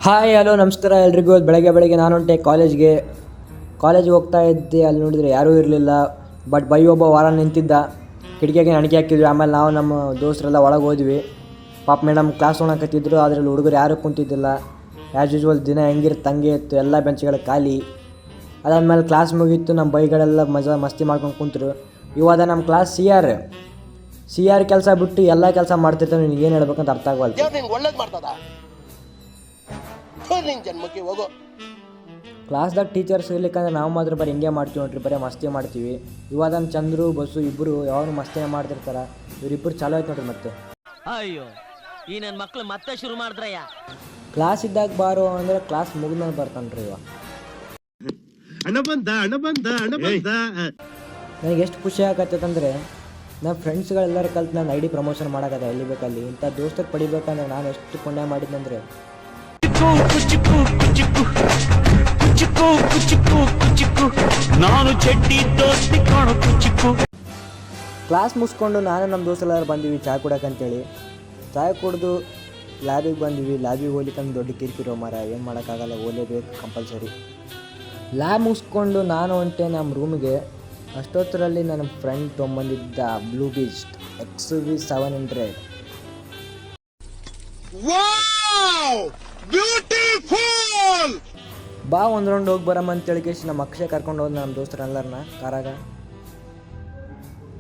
Hi hello ನಮಸ್ಕಾರ ಎಲ್ರಿಗೂ. ಬೆಳಗ್ಗೆ ನಾನು ಹೊಂಟೆ ಕಾಲೇಜ್ಗೆ ಹೋಗ್ತಾ ಇದ್ದೆ. ಅಲ್ಲಿ ನೋಡಿದರೆ ಯಾರೂ ಇರಲಿಲ್ಲ. ಬಟ್ ಒಬ್ಬ ವಾರ ನಿಂತಿದ್ದ. ಕಿಟಕಿಗೆ ಅಣಿಕೆ ಹಾಕಿದ್ವಿ. ಆಮೇಲೆ ನಾವು ನಮ್ಮ ದೋಸ್ತರೆಲ್ಲ ಒಳಗೆ ಹೋದ್ವಿ. ಪಾಪ ಮೇಡಮ್ ಕ್ಲಾಸ್ ತೊಗೊಳಕತ್ತಿದ್ರು. ಅದರಲ್ಲಿ ಹುಡುಗರು ಯಾರೂ ಕುಂತಿದ್ದಿಲ್ಲ. ಆ್ಯಸ್ ಯೂಶ್ವಲ್ ದಿನ ಹೆಂಗಿರುತ್ತೆ ಹಂಗೆ ಇತ್ತು. ಎಲ್ಲ ಬೆಂಚ್ಗಳು ಖಾಲಿ. ಅದಾದಮೇಲೆ ಕ್ಲಾಸ್ ಮುಗೀತು. ನಮ್ಮ ಬೈಗಳೆಲ್ಲ ಮಸ್ತಿ ಮಾಡ್ಕೊಂಡು ಕುಂತರು. ಇವಾಗ ನಮ್ಮ ಕ್ಲಾಸ್ ಸಿ ಆರ್ ಕೆಲಸ ಬಿಟ್ಟು ಎಲ್ಲ ಕೆಲಸ ಮಾಡ್ತಿರ್ತಾವೆ. ನಿನಗೆ ಏನು ಹೇಳ್ಬೇಕಂತ ಅರ್ಥ ಆಗವಲ್ಲ. ಕ್ಲಾಸ್ದಾಗ ಟೀಚರ್ಸ್ ಇರ್ಲಿಕ್ಕಂದ್ರೆ ನಾವು ಮಾತ್ರ ಬರೀ ಹಿಂಗೆ ಮಾಡ್ತೀವಿ ನೋಡ್ರಿ, ಬರೀ ಮಸ್ತಿ ಮಾಡ್ತೀವಿ. ಇವಾಗ ಚಂದ್ರು ಬಸ್ಸು ಇಬ್ಬರು ಯಾವಾಗ ಮಸ್ತಿನೇ ಮಾಡ್ತಿರ್ತಾರ. ಇವರಿಬ್ಬರು ಚಾಲೋ ಆಯ್ತು ನೋಡ್ರಿ. ಮತ್ತೆ ಅಯ್ಯೋ ಈ ನನ್ನ ಮಕ್ಳು ಮತ್ತೆ ಶುರು ಮಾಡಿದ್ರಯ್ಯ. ಕ್ಲಾಸ್ ಇದ್ದಾಗ ಬಾರೋ ಅಂದ್ರೆ ಕ್ಲಾಸ್ ಮುಗಿದ್ಮೇಲೆ ಬರ್ತಾನ್ರಿ ಇವ. ನನಗೆ ಎಷ್ಟು ಖುಷಿ ಆಗತ್ತಂದ್ರೆ ನನ್ನ ಫ್ರೆಂಡ್ಸ್ಗಳೆಲ್ಲರೂ ಕಲ್ತು ನಾನು ID ಪ್ರಮೋಷನ್ ಮಾಡೋಕದ ಎಲ್ಲಿ ಬೇಕಲ್ಲಿ. ಇಂಥ ದೋಸ್ತರು ಪಡಿಬೇಕಂದ್ರೆ ನಾನು ಎಷ್ಟು ಪುಣ್ಯ ಮಾಡಿದ್ದಂದ್ರೆ ನಾನು ಚಡ್ಡಿ ದೋಸ್ತಿ ಕಾಣು ಕುಚಿಕ್ಕು. ಕ್ಲಾಸ್ ಮುಗಿಸ್ಕೊಂಡು ನಾನು ನಮ್ಮ ದೋಸ್ತರೆಲ್ಲರೂ ಬಂದೀವಿ ಚಾಯ್ ಕುಡಕ್ಕಂತೇಳಿ. ಚಾಯ್ ಕುಡಿದು ಲ್ಯಾಬಿಗೆ ಬಂದೀವಿ. ಲ್ಯಾಬಿಗೆ ಹೋಗ್ಲಿಕ್ಕಂದು ದೊಡ್ಡ ಕಿರಿಕಿರೋ ಮರ, ಏನು ಮಾಡೋಕ್ಕಾಗಲ್ಲ, ಹೋಗಲೇಬೇಕು ಕಂಪಲ್ಸರಿ. ಲ್ಯಾಬ್ ಮುಗಿಸ್ಕೊಂಡು ನಾನು ಹೊಂಟೆ ನಮ್ಮ ರೂಮಿಗೆ. ಅಷ್ಟೊತ್ತರಲ್ಲಿ ನನ್ನ ಫ್ರೆಂಡ್ ತೊಗೊಂಬಂದಿದ್ದ ಬ್ಲೂ ಬೀಸ್ಟ್ XV700. ಬಾ ಒಂದು ರೌಂಡ್ ಹೋಗಿ ಬರಮ್ಮ ಅಂತೇಳಿ ನಮ್ಮ ಅಕ್ಷಯ್ ಕರ್ಕೊಂಡು ಹೋದ್ ನಮ್ಮ ದೋಸ್ತರೆಲ್ಲರನ್ನ ಕಾರಾಗ.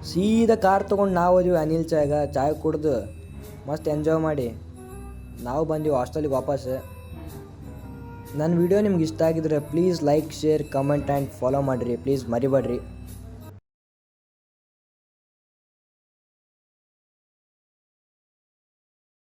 ಸೀದಾ ಕಾರ್ ತೊಗೊಂಡು ನಾವು ಹೋದ್ವಿ ಅನಿಲ್ ಚಾಯ್ ಕುಡ್ದು ಮಸ್ತ್ ಎಂಜಾಯ್ ಮಾಡಿ ನಾವು ಬಂದ್ವಿ ಹಾಸ್ಟೆಲಿಗೆ ವಾಪಸ್. ನನ್ನ ವಿಡಿಯೋ ನಿಮ್ಗೆ ಇಷ್ಟ ಆಗಿದ್ರೆ please like, share, comment and follow ಮಾಡಿರಿ. ಪ್ಲೀಸ್ ಮರಿಬೇಡ್ರಿ.